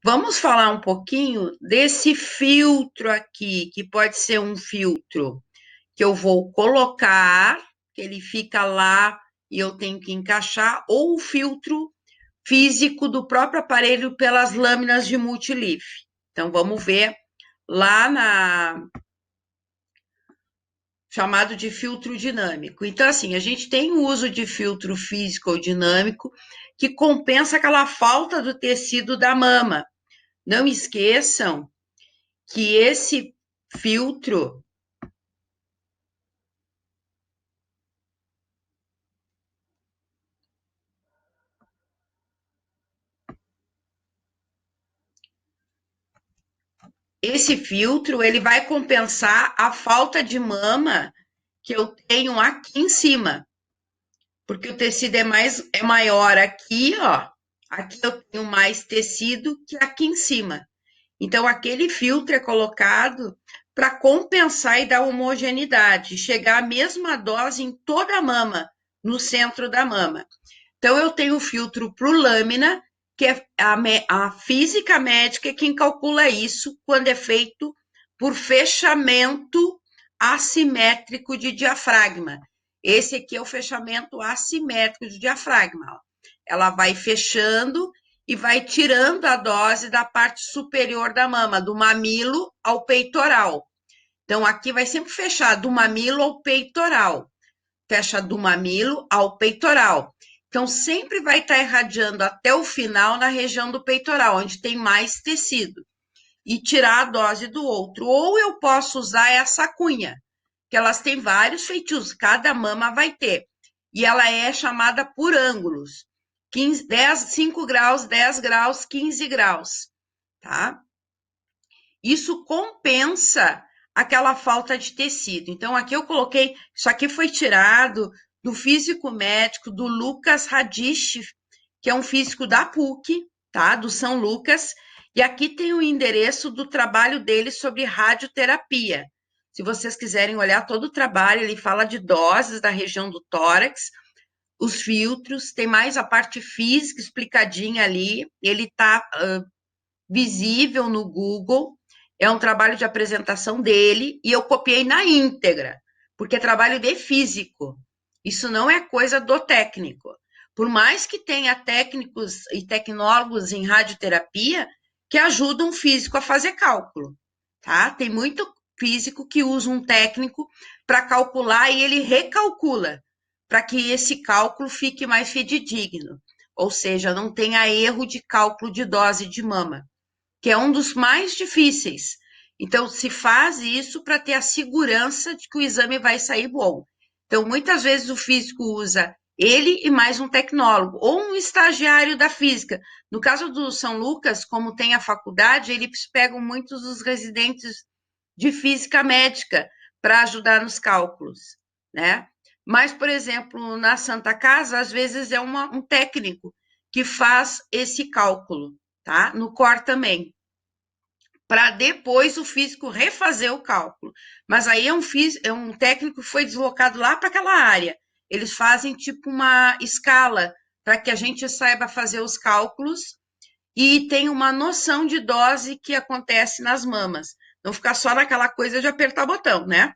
Vamos falar um pouquinho desse filtro aqui, que pode ser um filtro que eu vou colocar, que ele fica lá e eu tenho que encaixar, ou o filtro físico do próprio aparelho pelas lâminas de multilift. Então, vamos ver lá na chamado de filtro dinâmico. Então, assim, a gente tem o uso de filtro físico ou dinâmico que compensa aquela falta do tecido da mama. Não esqueçam que esse filtro ele vai compensar a falta de mama que eu tenho aqui em cima, porque o tecido é maior aqui, ó. Aqui eu tenho mais tecido que aqui em cima. Então, aquele filtro é colocado para compensar e dar homogeneidade, chegar à mesma dose em toda a mama, no centro da mama. Então, eu tenho o filtro para o lâmina, que é a física médica quem calcula isso quando é feito por fechamento assimétrico de diafragma. Esse aqui é o fechamento assimétrico de diafragma. Ó. Ela vai fechando e vai tirando a dose da parte superior da mama, do mamilo ao peitoral. Então, aqui vai sempre fechar do mamilo ao peitoral. Fecha do mamilo ao peitoral. Então, sempre vai estar irradiando até o final na região do peitoral, onde tem mais tecido. E tirar a dose do outro. Ou eu posso usar essa cunha, que elas têm vários feitios, cada mama vai ter. E ela é chamada por ângulos. 5 graus, 10 graus, 15 graus, tá? Isso compensa aquela falta de tecido. Então, aqui eu coloquei, isso aqui foi tirado do físico médico do Lucas Radish, que é um físico da PUC, tá? Do São Lucas, e aqui tem o endereço do trabalho dele sobre radioterapia. Se vocês quiserem olhar todo o trabalho, ele fala de doses da região do tórax, os filtros, tem mais a parte física explicadinha ali, ele está visível no Google, é um trabalho de apresentação dele, e eu copiei na íntegra, porque é trabalho de físico, isso não é coisa do técnico. Por mais que tenha técnicos e tecnólogos em radioterapia que ajudam o físico a fazer cálculo, tá? Tem muito físico que usa um técnico para calcular e ele recalcula, para que esse cálculo fique mais fidedigno, ou seja, não tenha erro de cálculo de dose de mama, que é um dos mais difíceis. Então, se faz isso para ter a segurança de que o exame vai sair bom. Então, muitas vezes o físico usa ele e mais um tecnólogo, ou um estagiário da física. No caso do São Lucas, como tem a faculdade, eles pegam muitos dos residentes de física médica para ajudar nos cálculos, né? Mas, por exemplo, na Santa Casa, às vezes é um técnico que faz esse cálculo, tá? No COR também, para depois o físico refazer o cálculo. Mas aí é um técnico que foi deslocado lá para aquela área. Eles fazem tipo uma escala para que a gente saiba fazer os cálculos e tenha uma noção de dose que acontece nas mamas. Não ficar só naquela coisa de apertar o botão, né?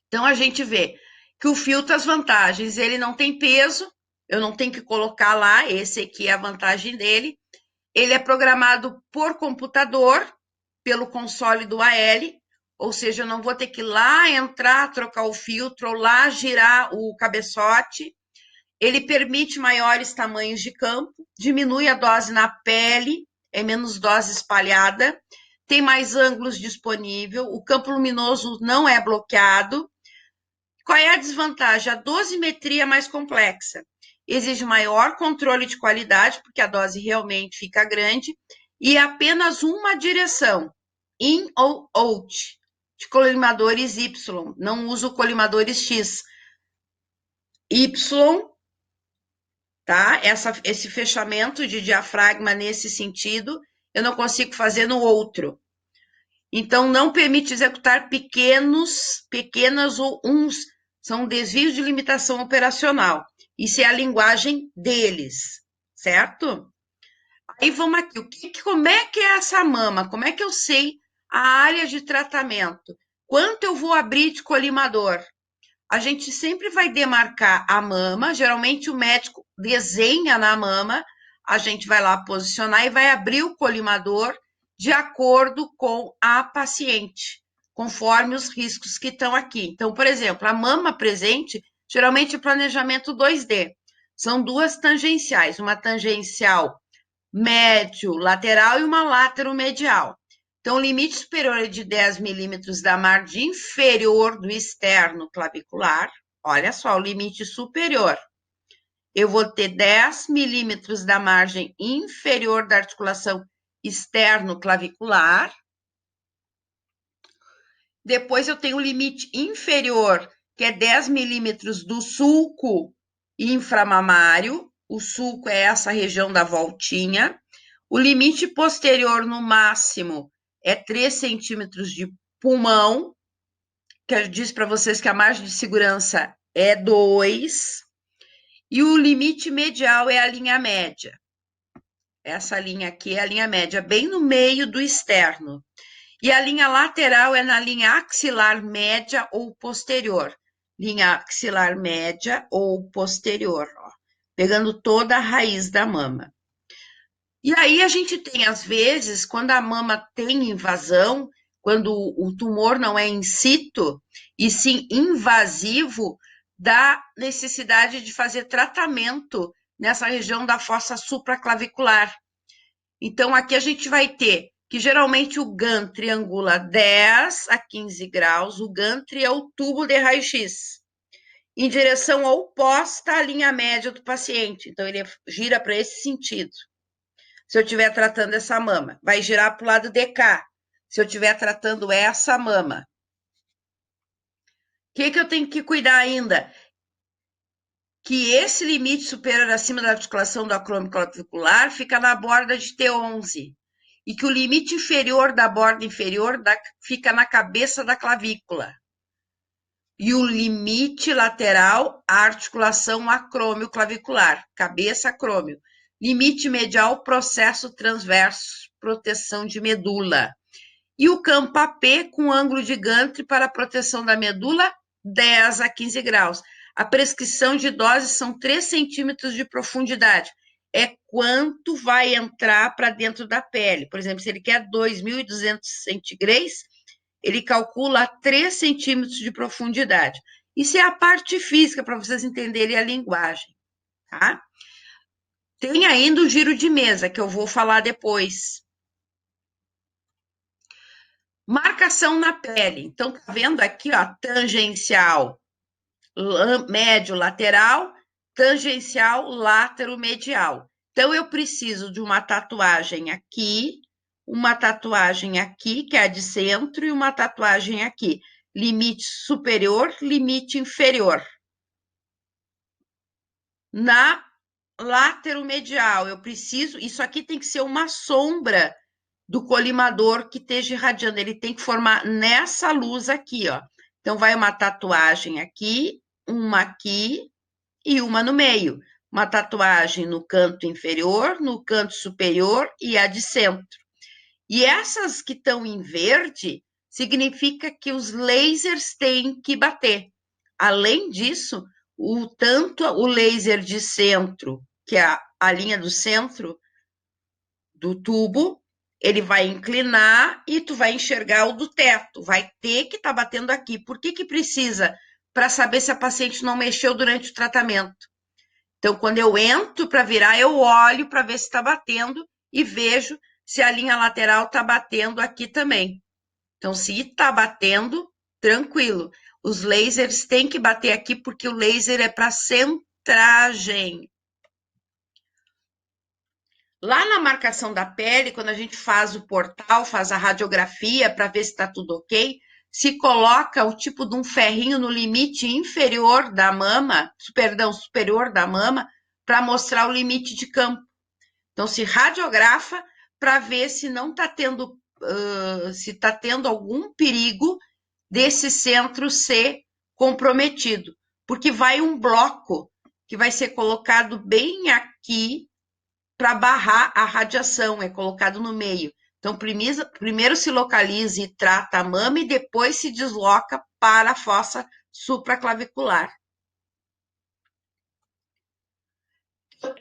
Então a gente vê que o filtro, as vantagens, ele não tem peso, eu não tenho que colocar lá, esse aqui é a vantagem dele. Ele é programado por computador, pelo console do AL, ou seja, eu não vou ter que ir lá entrar, trocar o filtro, ou lá girar o cabeçote. Ele permite maiores tamanhos de campo, diminui a dose na pele, é menos dose espalhada, tem mais ângulos disponível, o campo luminoso não é bloqueado. Qual é a desvantagem? A dosimetria é mais complexa. Exige maior controle de qualidade, porque a dose realmente fica grande, e apenas uma direção, in ou out, de colimadores Y. Não uso colimadores X. Y, tá? Esse fechamento de diafragma nesse sentido, eu não consigo fazer no outro. Então, não permite executar pequenas ou uns, são desvios de limitação operacional. Isso é a linguagem deles, certo? Aí vamos aqui, como é que é essa mama? Como é que eu sei a área de tratamento? Quanto eu vou abrir de colimador? A gente sempre vai demarcar a mama, geralmente o médico desenha na mama, a gente vai lá posicionar e vai abrir o colimador de acordo com a paciente, conforme os riscos que estão aqui. Então, por exemplo, a mama presente, geralmente planejamento 2D, são duas tangenciais, uma tangencial médio lateral e uma lateromedial. Então, o limite superior é de 10 milímetros da margem inferior do externo clavicular. Olha só, o limite superior. Eu vou ter 10 milímetros da margem inferior da articulação externo clavicular. Depois eu tenho o limite inferior, que é 10 milímetros do sulco inframamário. O sulco é essa região da voltinha. O limite posterior, no máximo, é 3 centímetros de pulmão, que eu disse para vocês que a margem de segurança é 2. E o limite medial é a linha média. Essa linha aqui é a linha média, bem no meio do externo. E a linha lateral é na linha axilar média ou posterior. Linha axilar média ou posterior, ó, pegando toda a raiz da mama. E aí a gente tem, às vezes, quando a mama tem invasão, quando o tumor não é in situ, e sim invasivo, dá necessidade de fazer tratamento nessa região da fossa supraclavicular. Então, aqui a gente vai ter que geralmente o GAN triangula 10 a 15 graus, o GANTRI é o tubo de raio-x, em direção oposta à linha média do paciente. Então, ele gira para esse sentido. Se eu estiver tratando essa mama, vai girar para o lado de cá. Se eu estiver tratando essa mama. O que eu tenho que cuidar ainda? Que esse limite superior acima da articulação do acrômio clavicular fica na borda de T11. E que o limite inferior da borda inferior fica na cabeça da clavícula. E o limite lateral, a articulação acrômio clavicular, cabeça acrômio. Limite medial, processo transverso, proteção de medula. E o campo AP com ângulo de Gantry para proteção da medula, 10 a 15 graus. A prescrição de doses são 3 centímetros de profundidade. É quanto vai entrar para dentro da pele. Por exemplo, se ele quer 2.200 centígrados, ele calcula 3 centímetros de profundidade. Isso é a parte física, para vocês entenderem a linguagem, tá? Tem ainda o giro de mesa, que eu vou falar depois. Marcação na pele. Então, tá vendo aqui, ó, tangencial médio lateral, tangencial látero-medial. Então, eu preciso de uma tatuagem aqui, uma tatuagem aqui, que é a de centro, e uma tatuagem aqui. Limite superior, limite inferior. Na látero-medial, eu preciso... Isso aqui tem que ser uma sombra do colimador que esteja irradiando. Ele tem que formar nessa luz aqui, ó. Então, vai uma tatuagem aqui, uma aqui e uma no meio. Uma tatuagem no canto inferior, no canto superior e a de centro. E essas que estão em verde, significa que os lasers têm que bater. Além disso, tanto o laser de centro, que é a linha do centro do tubo, ele vai inclinar e tu vai enxergar o do teto, vai ter que estar batendo aqui. Por que precisa? Para saber se a paciente não mexeu durante o tratamento. Então, quando eu entro para virar, eu olho para ver se está batendo e vejo se a linha lateral está batendo aqui também. Então, se está batendo, tranquilo. Os lasers têm que bater aqui porque o laser é para centragem. Lá na marcação da pele, quando a gente faz o portal, faz a radiografia para ver se está tudo ok, se coloca o tipo de um ferrinho no limite inferior da mama, superior da mama, para mostrar o limite de campo. Então, se radiografa para ver se não está tendo, se está tendo algum perigo desse centro ser comprometido, porque vai um bloco que vai ser colocado bem aqui para barrar a radiação, é colocado no meio. Então, primeiro se localiza e trata a mama e depois se desloca para a fossa supraclavicular.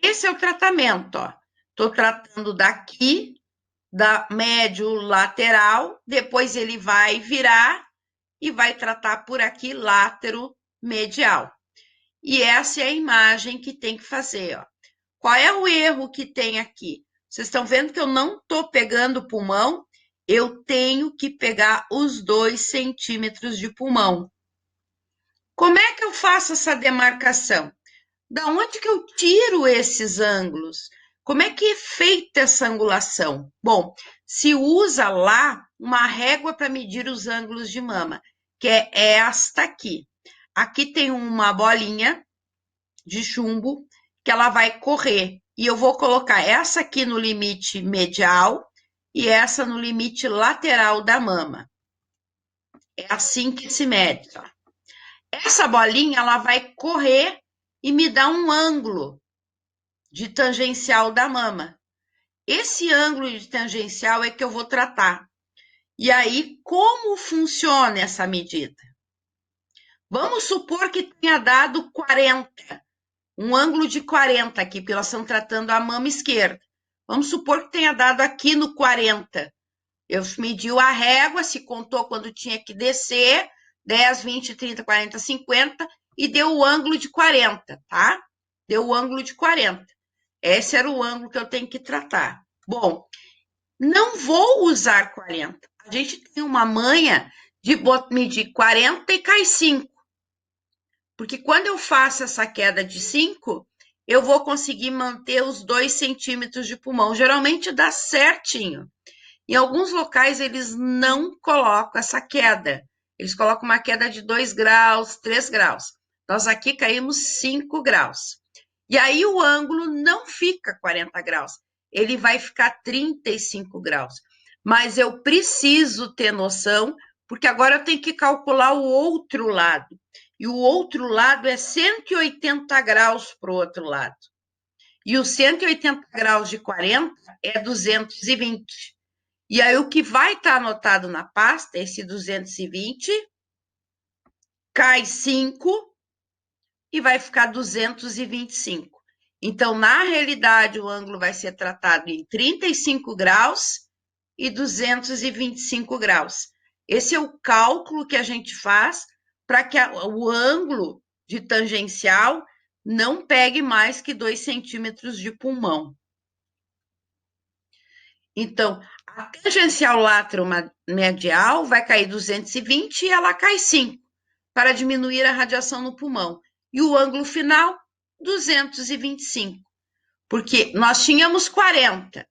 Esse é o tratamento, ó. Estou tratando daqui, da médio lateral, depois ele vai virar e vai tratar por aqui látero medial. E essa é a imagem que tem que fazer, ó. Qual é o erro que tem aqui? Vocês estão vendo que eu não estou pegando o pulmão, eu tenho que pegar os 2 centímetros de pulmão. Como é que eu faço essa demarcação? Da onde que eu tiro esses ângulos? Como é que é feita essa angulação? Bom, se usa lá uma régua para medir os ângulos de mama, que é esta aqui. Aqui tem uma bolinha de chumbo que ela vai correr. E eu vou colocar essa aqui no limite medial e essa no limite lateral da mama. É assim que se mede. Ó. Essa bolinha ela vai correr e me dá um ângulo de tangencial da mama. Esse ângulo de tangencial é que eu vou tratar. E aí, como funciona essa medida? Vamos supor que tenha dado 40, um ângulo de 40 aqui, porque elas estão tratando a mama esquerda. Vamos supor que tenha dado aqui no 40. Eu mediu a régua, se contou quando tinha que descer, 10, 20, 30, 40, 50, e deu o ângulo de 40, tá? Deu o ângulo de 40. Esse era o ângulo que eu tenho que tratar. Bom, não vou usar 40. A gente tem uma manha de medir 40 e cai 5. Porque quando eu faço essa queda de 5, eu vou conseguir manter os 2 centímetros de pulmão. Geralmente dá certinho. Em alguns locais, eles não colocam essa queda. Eles colocam uma queda de 2 graus, 3 graus. Nós aqui caímos 5 graus. E aí o ângulo não fica 40 graus. Ele vai ficar 35 graus. Mas eu preciso ter noção, porque agora eu tenho que calcular o outro lado. E o outro lado é 180 graus para o outro lado. E os 180 graus de 40 é 220. E aí o que vai estar anotado na pasta, esse 220, cai 5 e vai ficar 225. Então, na realidade, o ângulo vai ser tratado em 35 graus e 225 graus. Esse é o cálculo que a gente faz para que o ângulo de tangencial não pegue mais que 2 centímetros de pulmão. Então, a tangencial lateromedial vai cair 220 e ela cai 5, para diminuir a radiação no pulmão. E o ângulo final, 225. Porque nós tínhamos 40.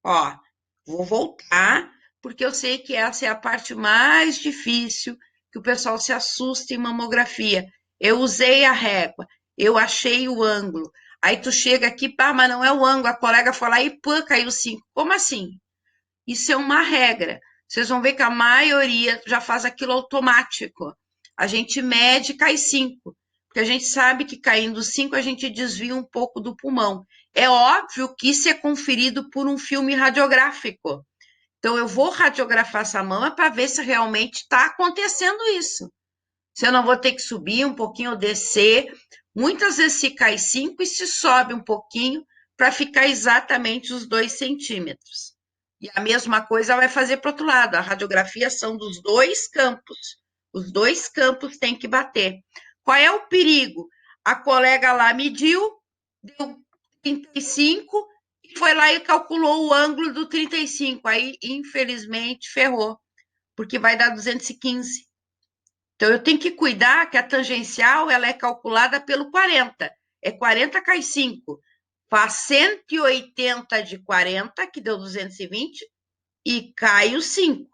Ó, vou voltar, porque eu sei que essa é a parte mais difícil, que o pessoal se assusta em mamografia. Eu usei a régua, eu achei o ângulo. Aí tu chega aqui, pá, mas não é o ângulo. A colega foi lá e pã, caiu 5. Como assim? Isso é uma regra. Vocês vão ver que a maioria já faz aquilo automático. A gente mede e cai 5. Porque a gente sabe que caindo 5 a gente desvia um pouco do pulmão. É óbvio que isso é conferido por um filme radiográfico. Então, eu vou radiografar essa mama para ver se realmente está acontecendo isso. Se eu não vou ter que subir um pouquinho ou descer. Muitas vezes se cai 5 e se sobe um pouquinho para ficar exatamente os 2 centímetros. E a mesma coisa vai fazer para o outro lado. A radiografia são dos 2 campos. Os 2 campos têm que bater. Qual é o perigo? A colega lá mediu, deu 35 e foi lá e calculou o ângulo do 35. Aí, infelizmente, ferrou, porque vai dar 215. Então, eu tenho que cuidar que a tangencial ela é calculada pelo 40. É 40 cai 5. Faz 180 de 40, que deu 220, e cai o 5.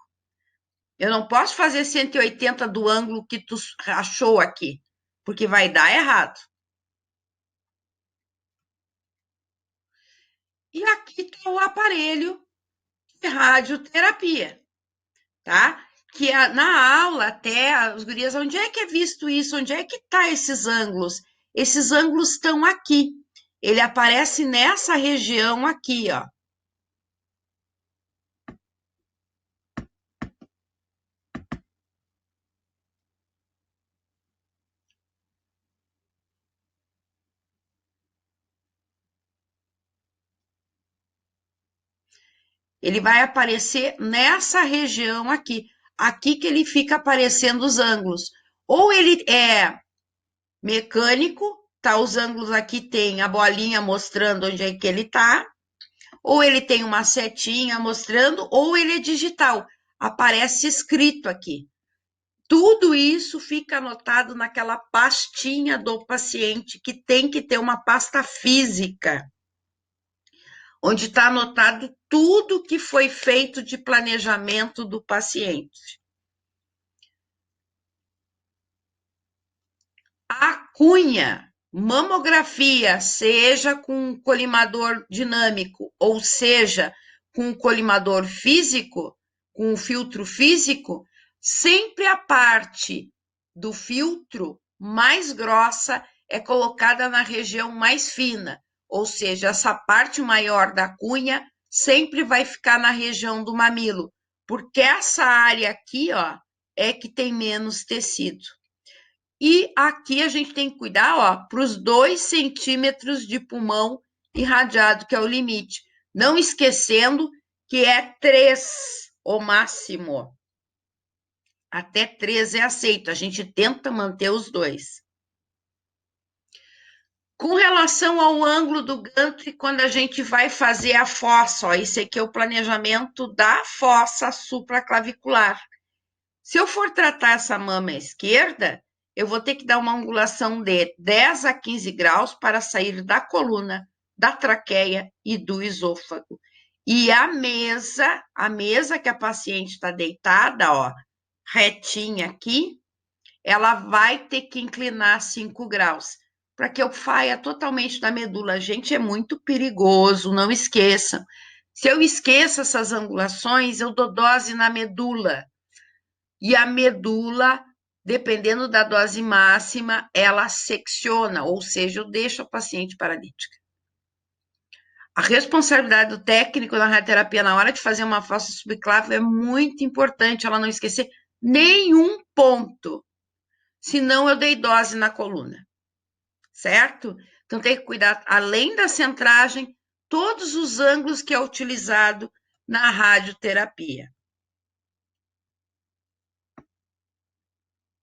Eu não posso fazer 180 do ângulo que tu achou aqui, porque vai dar errado. E aqui está o aparelho de radioterapia, tá? Que na aula até, as gurias, onde é que é visto isso? Onde é que tá esses ângulos? Esses ângulos estão aqui. ele aparece nessa região aqui, ó. Ele vai aparecer nessa região aqui. Aqui que ele fica aparecendo os ângulos. Ou ele é mecânico, tá? Os ângulos aqui tem a bolinha mostrando onde é que ele tá. Ou ele tem uma setinha mostrando, ou ele é digital. Aparece escrito aqui. Tudo isso fica anotado naquela pastinha do paciente, que tem que ter uma pasta física, onde está anotado tudo que foi feito de planejamento do paciente. A cunha, mamografia, seja com colimador dinâmico, ou seja, com colimador físico, com o filtro físico, sempre a parte do filtro mais grossa é colocada na região mais fina, ou seja, essa parte maior da cunha sempre vai ficar na região do mamilo, porque essa área aqui, ó, é que tem menos tecido. E aqui a gente tem que cuidar, ó, para os 2 centímetros de pulmão irradiado, que é o limite. Não esquecendo que é 3 o máximo. Até 3 é aceito. A gente tenta manter os 2. Com relação ao ângulo do gantry, quando a gente vai fazer a fossa, ó, esse aqui é o planejamento da fossa supraclavicular. Se eu for tratar essa mama esquerda, eu vou ter que dar uma angulação de 10 a 15 graus para sair da coluna, da traqueia e do esôfago. E a mesa que a paciente está deitada, ó, retinha aqui, ela vai ter que inclinar 5 graus, para que eu faia totalmente da medula. Gente, é muito perigoso, não esqueçam. Se eu esqueço essas angulações, eu dou dose na medula. E a medula, dependendo da dose máxima, ela secciona, ou seja, eu deixo a paciente paralítica. A responsabilidade do técnico na radioterapia na hora de fazer uma fossa subclávia é muito importante, ela não esquecer nenhum ponto, senão eu dei dose na coluna, certo? Então tem que cuidar, além da centragem, todos os ângulos que é utilizado na radioterapia.